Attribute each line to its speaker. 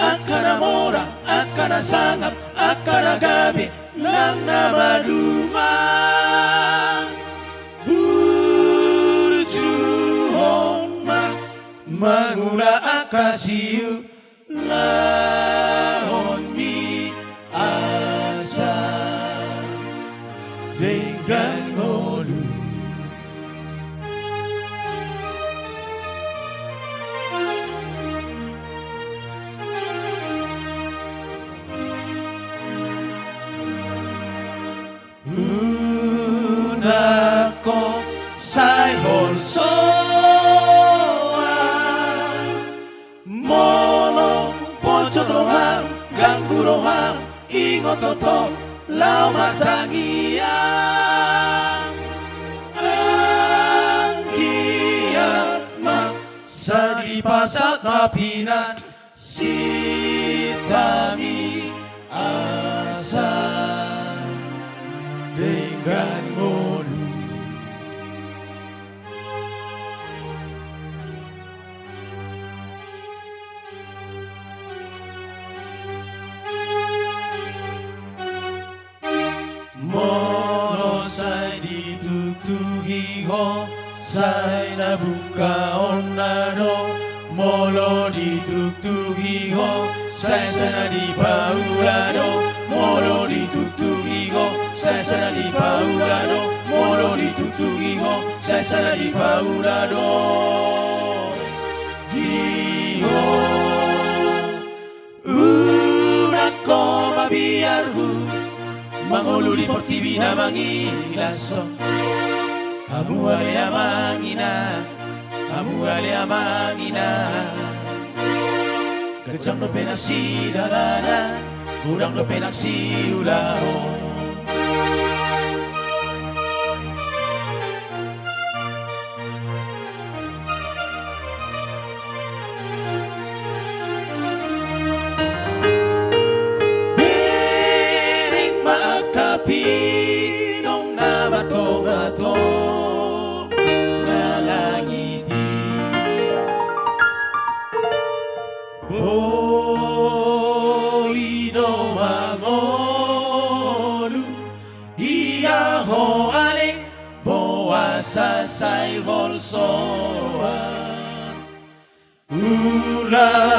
Speaker 1: akana mora, akana sangap, akana gabi, lang namaduma. Burjuhon mangula akasiu, lahon mi asa dengan ngolu. Unako sai holsoa mono poco rohang ganggu rohang ingototo lau matangia anggiat mak sadi pasak mapinan sitami asa dengan ngolu. Mono sai ditutuhi ho sai nabuka onano molo ditutuhi ho sai sana di paulano molo ditutuhi ho sai sana di paulano molo ditutuhi ho sai sana di paulano Dio una coma biarhu mangulu di portibina mangilaso amu ale amangina kejam no penak si dalana kurang no penak si ulaho Pinong na bato-bato na langiti Boido mangolu Iya ho alik Boasa say holsoan Ula